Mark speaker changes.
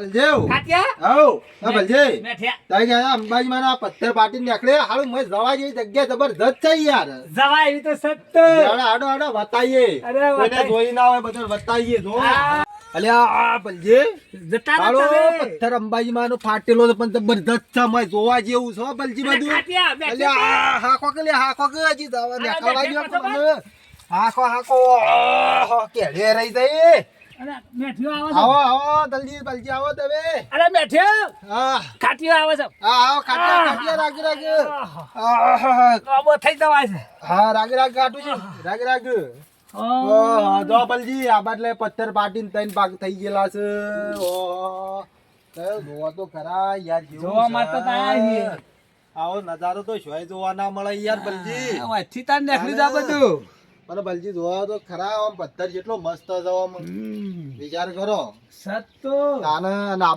Speaker 1: બલદેવ
Speaker 2: કાટિયા
Speaker 1: આવો આ બલજે
Speaker 2: બેઠ્યા
Speaker 1: તાઈ ગયા અંબાજી માના પથ્થર પાટી નીકળે હાલું મય જવા જેવી જગ્યા જબરદસ્ત છે યાર
Speaker 2: જવા એવી તો સત્ત
Speaker 1: આડો આડો બતાઈએ
Speaker 2: અરે
Speaker 1: કોઈને
Speaker 2: બતાઈ.
Speaker 1: જોઈ ના હોય બધું બતાઈએ જો
Speaker 2: આ.
Speaker 1: અલ્યા આ બલજે
Speaker 2: જતા
Speaker 1: હાલો
Speaker 2: રહો તમે.
Speaker 1: પથ્થર અંબાજી માનો ફાટેલો છે પણ જબરદસ્ત છે મય જોવા જેવું છે હો બલજી
Speaker 2: અરે
Speaker 1: બધું
Speaker 2: કાટિયા, બેઠો
Speaker 1: અલ્યા
Speaker 2: તો.
Speaker 1: હાકો કે લે હાકો કે હજી જવા
Speaker 2: અરે
Speaker 1: નીકળવા
Speaker 2: બેઠો
Speaker 1: દ્યો
Speaker 2: તો
Speaker 1: મને હાકો હાકો આહ, કેડે રહી જઈ
Speaker 2: અરે મેઠિયો આવે છે.
Speaker 1: આવો આવો જલ્દી બલજી આવો તમે
Speaker 2: અરે મેઠિયો
Speaker 1: હા
Speaker 2: કાટિયો આવે છે.
Speaker 1: આવો ખાટિયા ખાટિયા રાગ રાગ આહ,
Speaker 2: આબો થઈ જવાય છે.
Speaker 1: હા રાગ રાગ કાઢું છું રાગ રાગ ઓહ જો બલજી આ બાટલે પથ્થર પાટીને ત્રણ ભાગ થઈ ગયેલા છે ઓહ કયો જોવા તો ખરા યાર જેવું
Speaker 2: જોવા
Speaker 1: છે.
Speaker 2: માટે તો આયા છીએ.
Speaker 1: આવો નજારો તો શોય જોવા ના મળે યાર બલજી
Speaker 2: વાંચી તાર નીકળી જા બધું.
Speaker 1: મને બલજી જોવા તો ખરા આમ પથ્થર જેટલો મસ્ત છે આમ વિચાર કરો
Speaker 2: સત્તો
Speaker 1: તાને અને આ